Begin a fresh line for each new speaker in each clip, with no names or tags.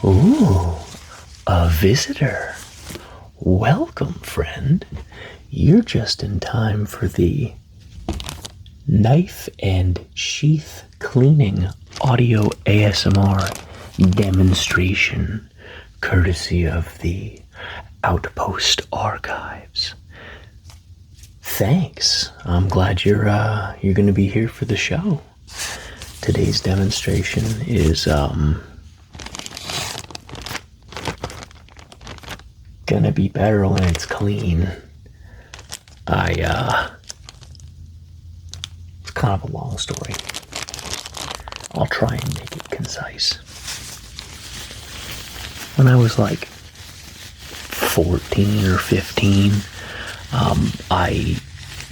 Ooh, a visitor. Welcome, friend. You're just in time for the knife and sheath cleaning audio ASMR demonstration, courtesy of the Outpost archives. Thanks. I'm glad you're going to be here for the show. Today's demonstration is gonna be better when it's clean. It's kind of a long story. I'll try and make it concise. When I was like 14 or 15, I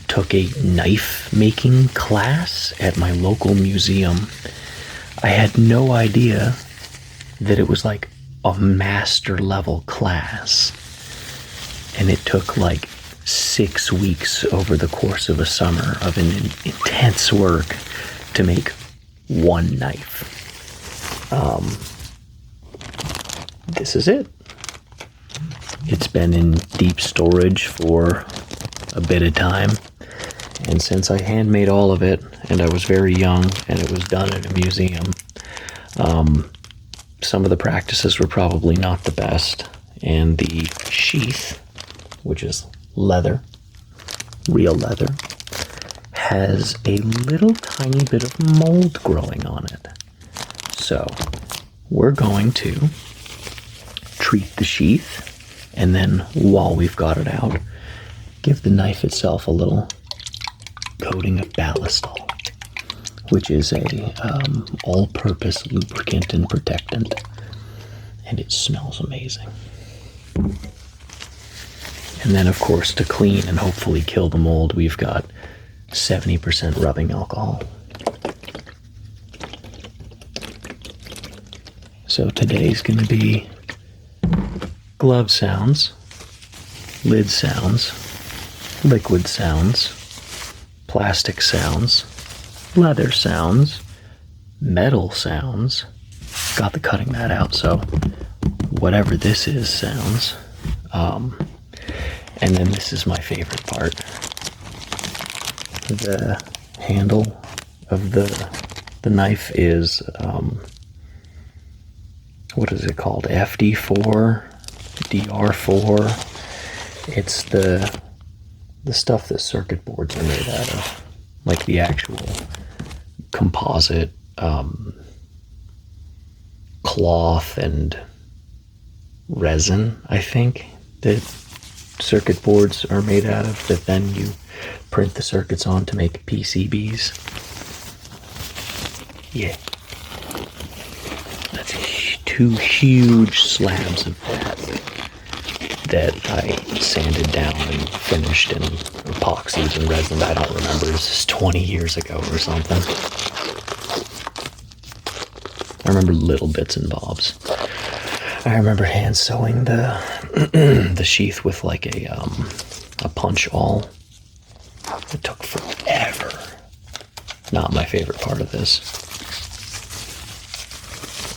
took a knife making class at my local museum. I had no idea that it was like a master level class, and it took like 6 weeks over the course of a summer of an intense work to make one knife. This is it. It's been in deep storage for a bit of time, and since I handmade all of it, and I was very young, and it was done at a museum, some of the practices were probably not the best, and the sheath, which is leather, real leather, has a little tiny bit of mold growing on it. So we're going to treat the sheath, and then while we've got it out, give the knife itself a little coating of Ballistol, which is a all-purpose lubricant and protectant, and it smells amazing. And then, of course, to clean and hopefully kill the mold, we've got 70% rubbing alcohol. So today's going to be glove sounds, lid sounds, liquid sounds, plastic sounds, leather sounds, metal sounds. Got the cutting mat out, so whatever this is sounds. And then this is my favorite part. The handle of the knife is, what is it called? FD4, DR4. It's the stuff that circuit boards are made out of, like the actual composite cloth and resin, I think, that circuit boards are made out of, that then you print the circuits on to make PCBs. Yeah. That's 2 huge slabs of that I sanded down and finished and epoxied and resined. I don't remember. This is 20 years ago or something. I remember little bits and bobs. I remember hand sewing the the sheath with like a punch awl. It took forever. Not my favorite part of this.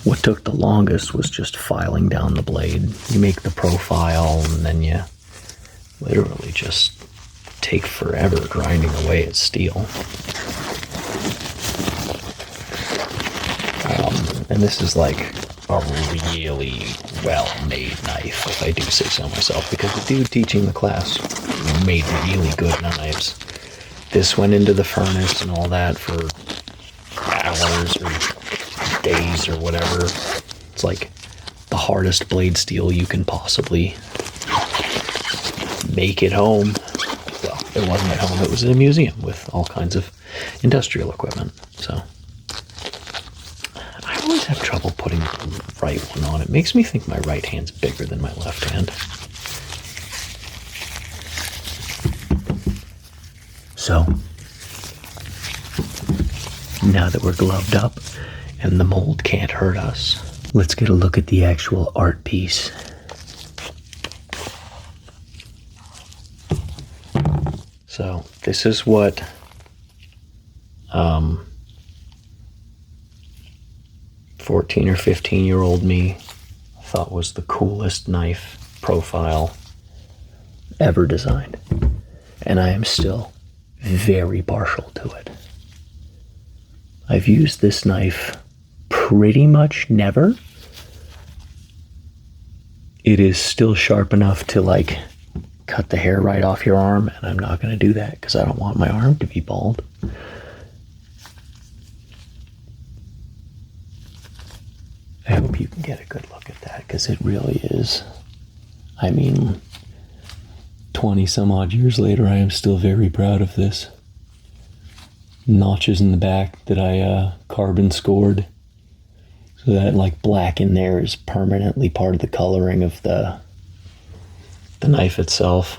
What took the longest was just filing down the blade. You make the profile, and then you literally just take forever grinding away at steel. And this is like a really well-made knife, if I do say so myself, because the dude teaching the class made really good knives. This went into the furnace and all that for hours or days or whatever. It's like the hardest blade steel you can possibly make at home. Well, it wasn't at home, it was in a museum with all kinds of industrial equipment. So I always have trouble putting the right one on. It makes me think my right hand's bigger than my left hand. So now that we're gloved up and the mold can't hurt us, let's get a look at the actual art piece. So this is what 14 or 15-year-old me thought was the coolest knife profile ever designed. And I am still very partial to it. I've used this knife pretty much never. It is still sharp enough to like cut the hair right off your arm, and I'm not going to do that because I don't want my arm to be bald. I hope you can get a good look at that because it really is. I mean, 20 some odd years later, I am still very proud of this. Notches in the back that I carbon scored. So that like black in there is permanently part of the coloring of the knife itself.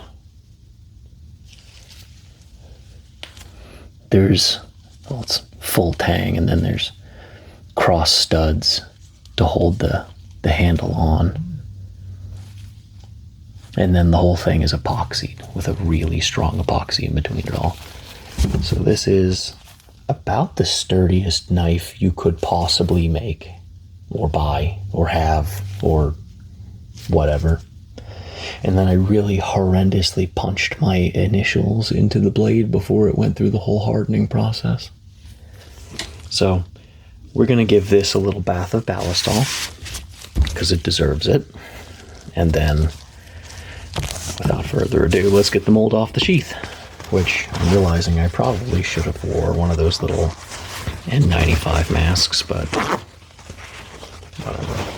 There's, well, it's full tang, and then there's cross studs to hold the handle on. And then the whole thing is epoxied with a really strong epoxy in between it all. So this is about the sturdiest knife you could possibly make or buy or have or whatever. And then I really horrendously punched my initials into the blade before it went through the whole hardening process. So we're going to give this a little bath of Ballistol because it deserves it. And then, without further ado, let's get the mold off the sheath, which I'm realizing I probably should have wore one of those little N95 masks, but whatever.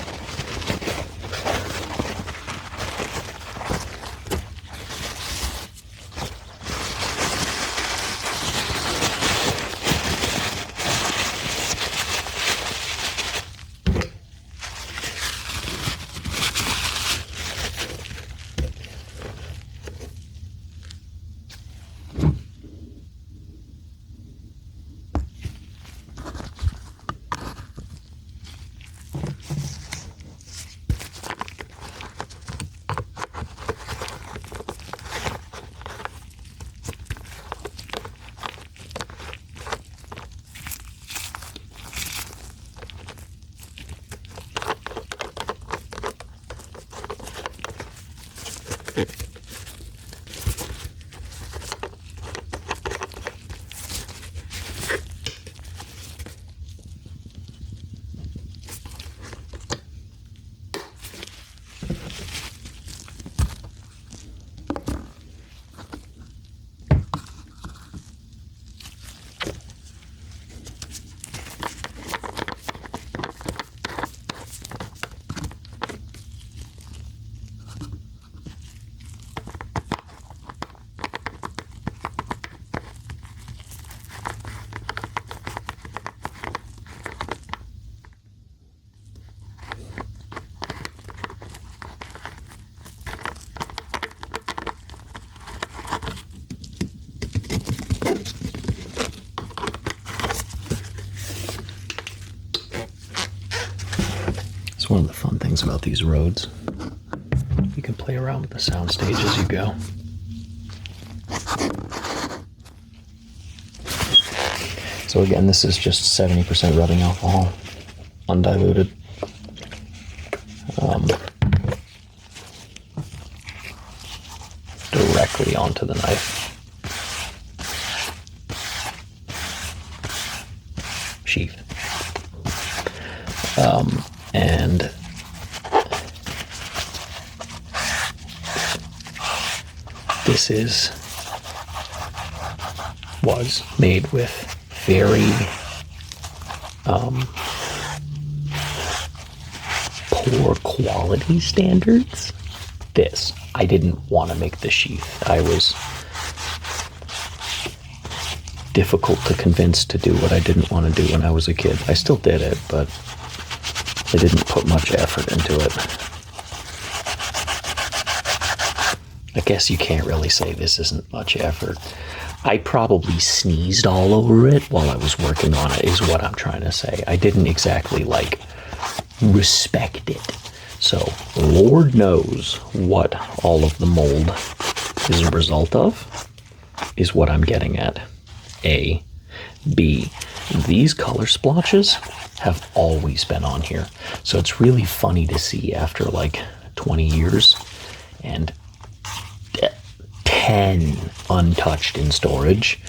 It's one of the fun things about these roads. You can play around with the soundstage as you go. So again, this is just 70% rubbing alcohol, undiluted. Directly onto the knife. Sheath. And this was made with very poor quality standards. I didn't want to make the sheath. I was difficult to convince to do what I didn't want to do when I was a kid. I still did it, but I didn't put much effort into it. I guess you can't really say this isn't much effort. I probably sneezed all over it while I was working on it, is what I'm trying to say. I didn't exactly, like, respect it. So, Lord knows what all of the mold is a result of, is what I'm getting at. A. B. These color splotches have always been on here. So it's really funny to see after like 20 years and 10 untouched in storage.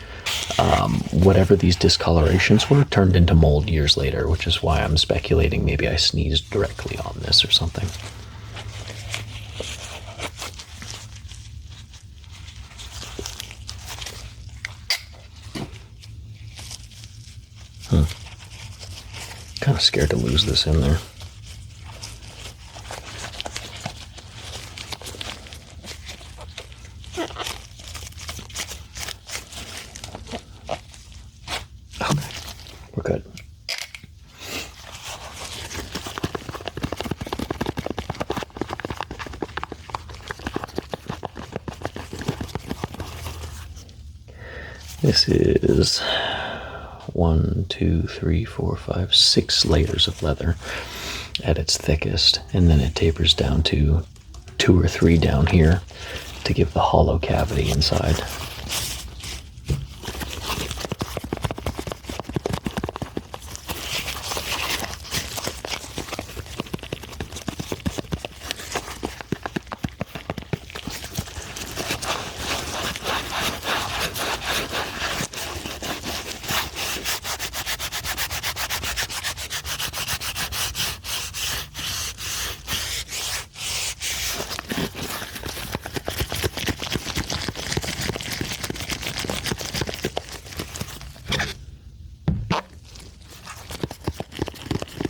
Whatever these discolorations were turned into mold years later, which is why I'm speculating maybe I sneezed directly on this or something. Kind of scared to lose this in there. Okay, we're good. This is 1, 2, 3, 4, 5, 6 layers of leather at its thickest, and then it tapers down to 2 or 3 down here to give the hollow cavity inside.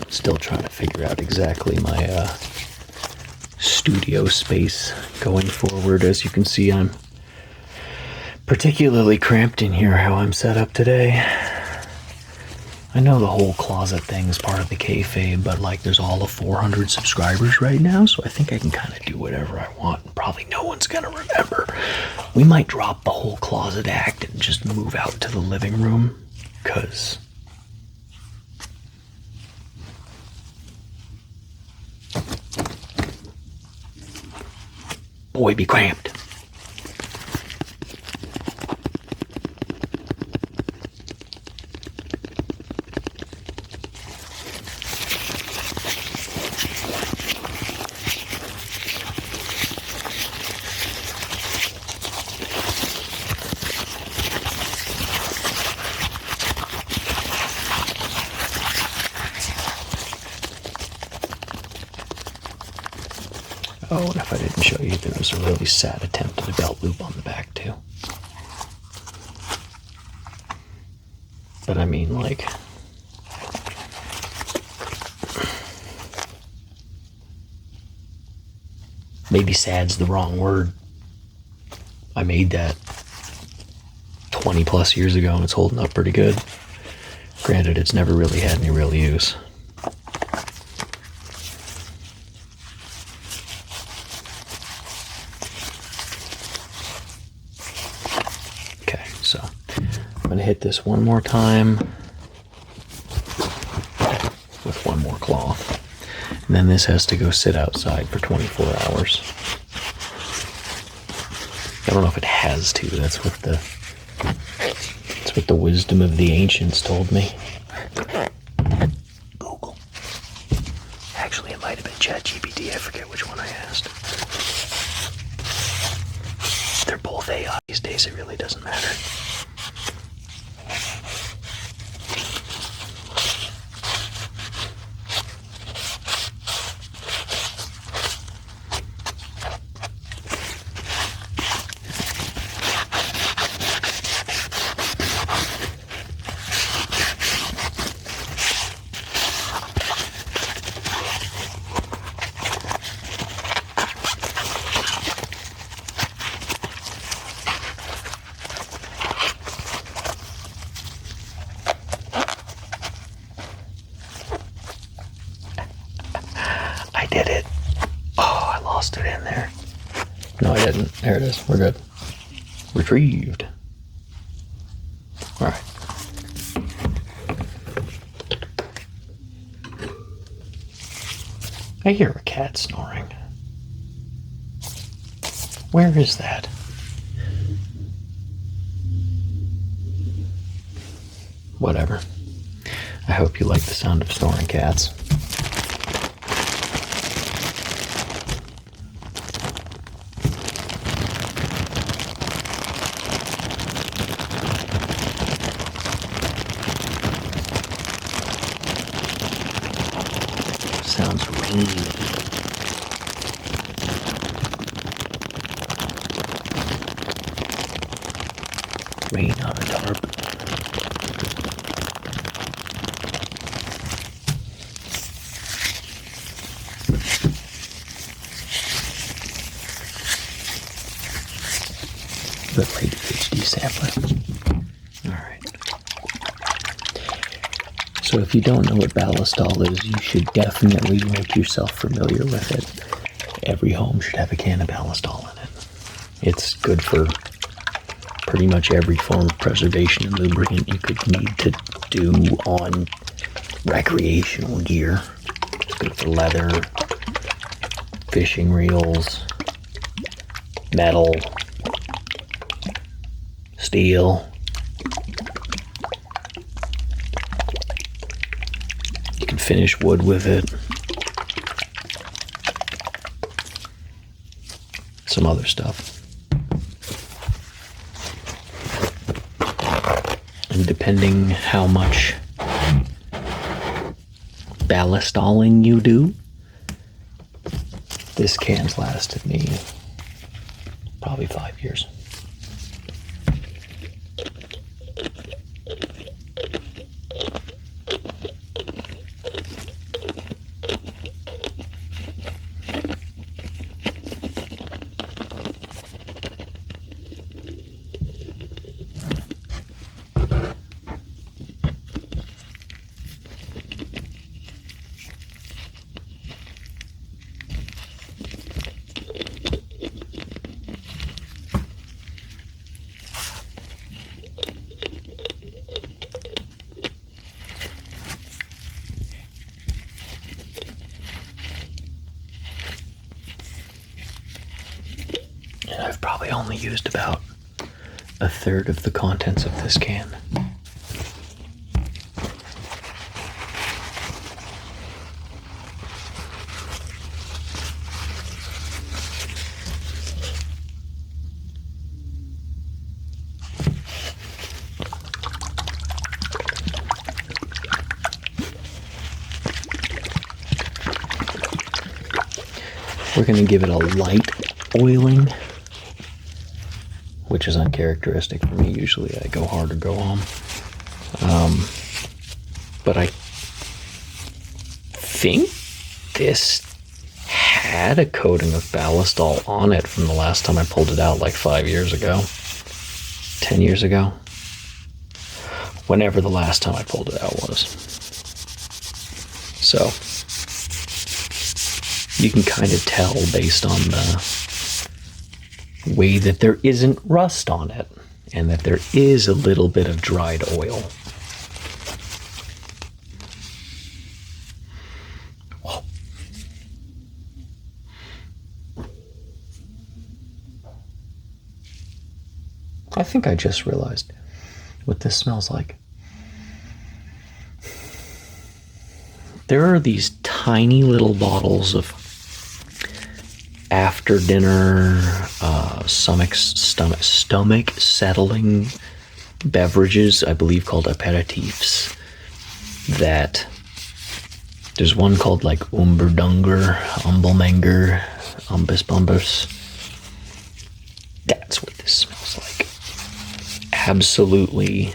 Still trying to figure out exactly my studio space going forward. As you can see, I'm particularly cramped in here how I'm set up today. I know the whole closet thing is part of the kayfabe, but like there's all of 400 subscribers right now, so I think I can kind of do whatever I want, and probably no one's gonna remember. We might drop the whole closet act and just move out to the living room, because boy, be cramped. Oh, and if I didn't show you, there was a really sad attempt at a belt loop on the back, too. But I mean, like, maybe sad's the wrong word. I made that 20 plus years ago and it's holding up pretty good. Granted, it's never really had any real use. So I'm going to hit this one more time with one more cloth. And then this has to go sit outside for 24 hours. I don't know if it has to. That's what the wisdom of the ancients told me. Google. Actually, it might have been ChatGPT. I forget which one I asked. They're both AI these days. It really doesn't matter. I did it. Oh, I lost it in there. No, I didn't. There it is. We're good. Retrieved. All right. I hear a cat snoring. Where is that? Whatever. I hope you like the sound of snoring cats. Sounds rainy. Rain on a tarp. The late HD sampler. Alright. So if you don't know what Ballistol is, you should definitely make yourself familiar with it. Every home should have a can of Ballistol in it. It's good for pretty much every form of preservation and lubricant you could need to do on recreational gear. It's good for leather, fishing reels, metal, steel. You can finish wood with it. Some other stuff. And depending how much ballistoling you do, this can's lasted me probably 5 years. And I've probably only used about a third of the contents of this can. We're going to give it a light oiling, which is uncharacteristic for me. Usually I go hard or go home. But I think this had a coating of Ballistol on it from the last time I pulled it out, like 5 years ago, 10 years ago, whenever the last time I pulled it out was. So you can kind of tell based on the way that there isn't rust on it and that there is a little bit of dried oil. I think I just realized what this smells like. There are these tiny little bottles of after dinner stomach settling beverages, I believe called aperitifs, that there's one called like Umberdunger, Umbelmenger, Umbus Bumbus. That's what this smells like. Absolutely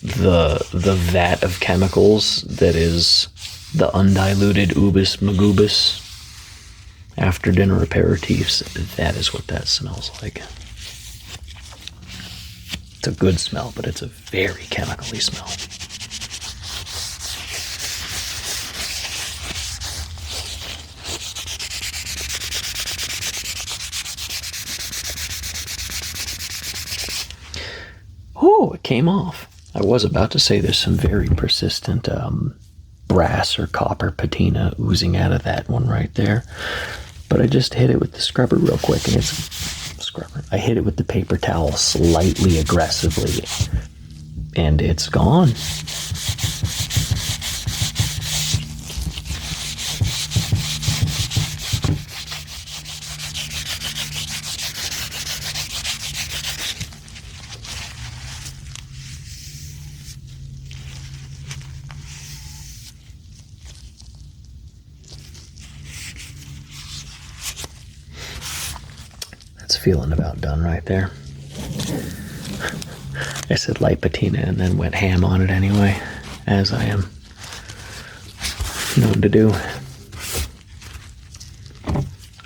the vat of chemicals that is the undiluted Ubus Magubus after dinner aperitifs. That is what that smells like. It's a good smell, but it's a very chemically smell. Oh, it came off. I was about to say there's some very persistent brass or copper patina oozing out of that one right there. But I just hit it with the scrubber real quick, and it's scrubber. I hit it with the paper towel slightly aggressively, and it's gone. That's feeling about done right there. I said light patina and then went ham on it anyway, as I am known to do.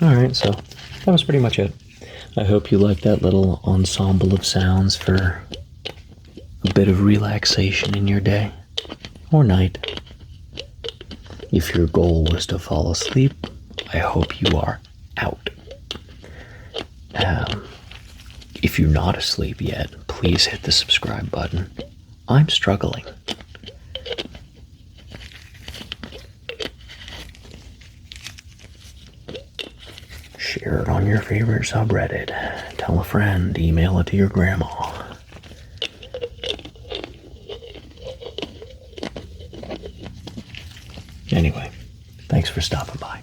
Alright, so that was pretty much it. I hope you liked that little ensemble of sounds for a bit of relaxation in your day or night. If your goal was to fall asleep, I hope you are out. If you're not asleep yet, please hit the subscribe button. I'm struggling. Share it on your favorite subreddit. Tell a friend. Email it to your grandma. Anyway, thanks for stopping by.